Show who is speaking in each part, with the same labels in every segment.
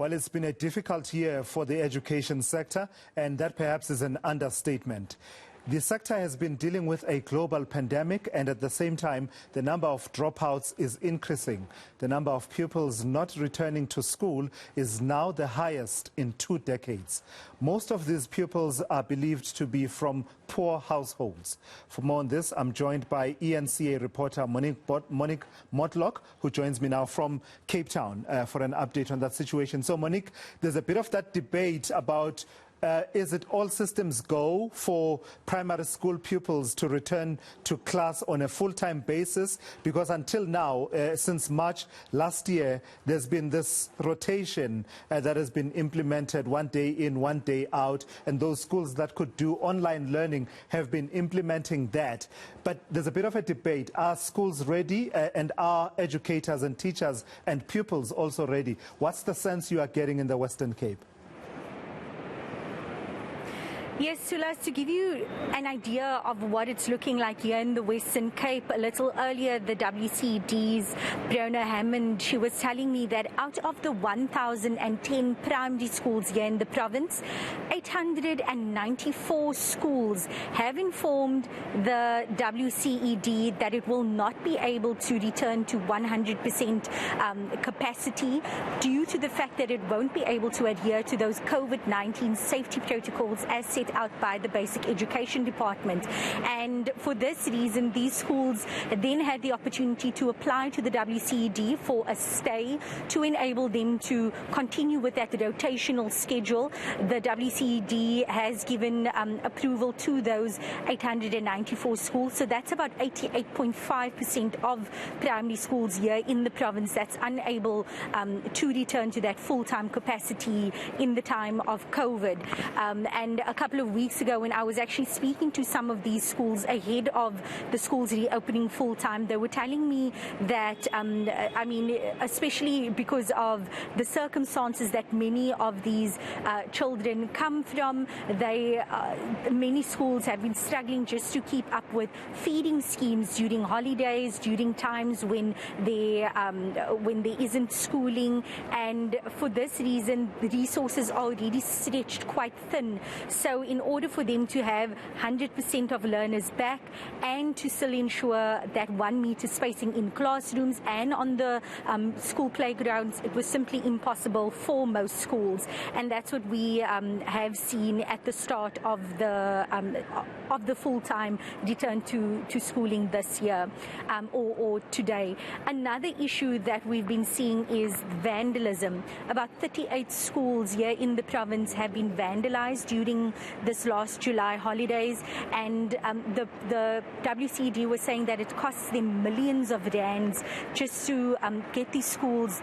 Speaker 1: Well, it's been a difficult year for the education sector, and that perhaps is an understatement. The sector has been dealing with a global pandemic, and at the same time, the number of dropouts is increasing. The number of pupils not returning to school is now the highest in 2 decades. Most of these pupils are believed to be from poor households. For more on this, I'm joined by eNCA reporter Monique Mortlock, who joins me now from Cape Town for an update on that situation. So, Monique, there's a bit of that debate about is it all systems go for primary school pupils to return to class on a full-time basis? Because until now, since March last year, there's been this rotation that has been implemented, 1 day in, 1 day out, and those schools that could do online learning have been implementing that. But there's a bit of a debate. Are schools ready, and are educators and teachers and pupils also ready? What's the sense you are getting in the Western Cape?
Speaker 2: Yes, Sulas, to give you an idea of what it's looking like here in the Western Cape, a little earlier, the WCED's Breonna Hammond, she was telling me that out of the 1,010 primary schools here in the province, 894 schools have informed the WCED that it will not be able to return to 100% capacity due to the fact that it won't be able to adhere to those COVID-19 safety protocols as set out by the Basic Education Department. And for this reason, these schools then had the opportunity to apply to the WCED for a stay to enable them to continue with that rotational schedule. The WCED has given approval to those 894 schools. So that's about 88.5% of primary schools here in the province that's unable to return to that full-time capacity in the time of COVID. And a couple of weeks ago, when I was actually speaking to some of these schools ahead of the schools reopening full-time, they were telling me that, I mean, especially because of the circumstances that many of these children come from, many schools have been struggling just to keep up with feeding schemes during holidays, during times when there isn't schooling, and for this reason, the resources are already stretched quite thin. So in order for them to have 100% of learners back and to still ensure that 1 meter spacing in classrooms and on the school playgrounds, it was simply impossible for most schools. And that's what we have seen at the start of the full-time return to schooling this year or today. Another issue that we've been seeing is vandalism. About 38 schools here in the province have been vandalized during this last July holidays, and the WCED was saying that it costs them millions of rands just to get these schools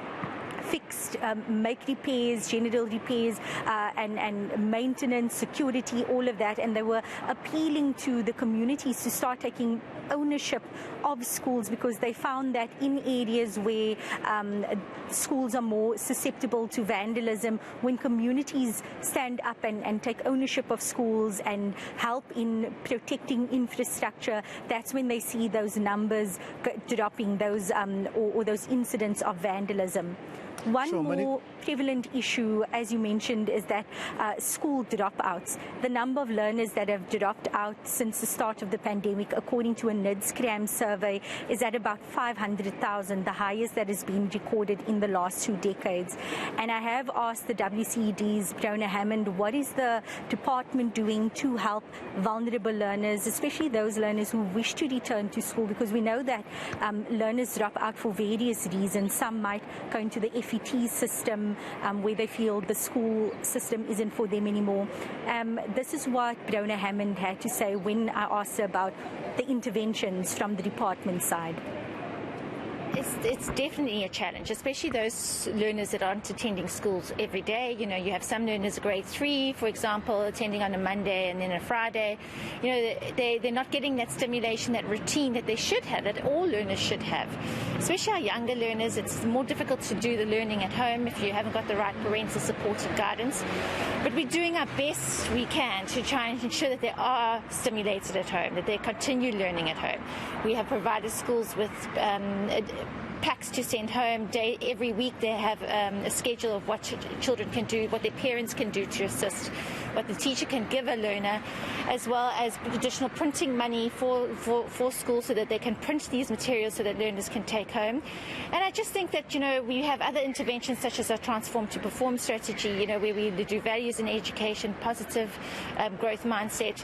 Speaker 2: fixed, make repairs, general repairs, and maintenance, security, all of that. And they were appealing to the communities to start taking ownership of schools, because they found that in areas where schools are more susceptible to vandalism, when communities stand up and take ownership of schools and help in protecting infrastructure, that's when they see those numbers dropping, those or those incidents of vandalism. One more prevalent issue, as you mentioned, is that school dropouts. The number of learners that have dropped out since the start of the pandemic, according to a NIDS-CRAM survey, is at about 500,000, the highest that has been recorded in the last 2 decades. And I have asked the WCED's Breonna Hammond, what is the department doing to help vulnerable learners, especially those learners who wish to return to school, because we know that learners drop out for various reasons. Some might go into the FET system where they feel the school system isn't for them anymore. This is what Breonna Hammond had to say when I asked her about the interventions from the department side.
Speaker 3: It's definitely a challenge, especially those learners that aren't attending schools every day. You know, you have some learners grade 3, for example, attending on a Monday and then a Friday. You know, they're not getting that stimulation, that routine that they should have, that all learners should have. Especially our younger learners, it's more difficult to do the learning at home if you haven't got the right parental support and guidance. But we're doing our best we can to try and ensure that they are stimulated at home, that they continue learning at home. We have provided schools with packs to send home. Every week they have a schedule of what children can do, what their parents can do to assist, what the teacher can give a learner, as well as additional printing money for schools so that they can print these materials so that learners can take home. And I just think that, we have other interventions such as our Transform to Perform strategy, where we do values in education, positive growth mindset,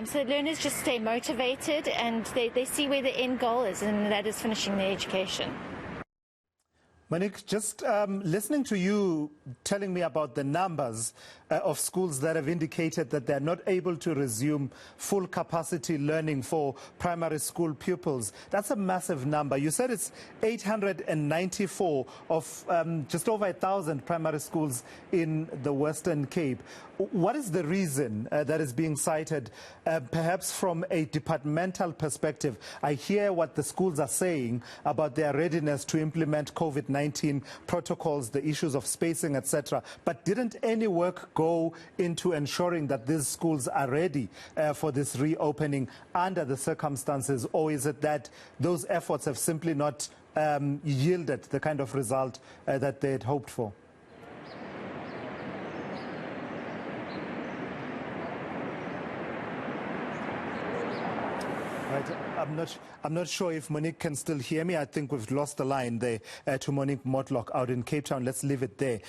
Speaker 3: so that learners just stay motivated and they see where the end goal is, and that is finishing their education.
Speaker 1: Monique, just listening to you telling me about the numbers of schools that have indicated that they're not able to resume full capacity learning for primary school pupils, that's a massive number. You said it's 894 of just over 1,000 primary schools in the Western Cape. What is the reason that is being cited, perhaps from a departmental perspective? I hear what the schools are saying about their readiness to implement COVID-19 protocols, the issues of spacing, etc. But didn't any work go into ensuring that these schools are ready for this reopening under the circumstances? Or is it that those efforts have simply not yielded the kind of result that they had hoped for? Right. I'm not sure if Monique can still hear me. I think we've lost the line there to Monique Mortlock out in Cape Town. Let's leave it there.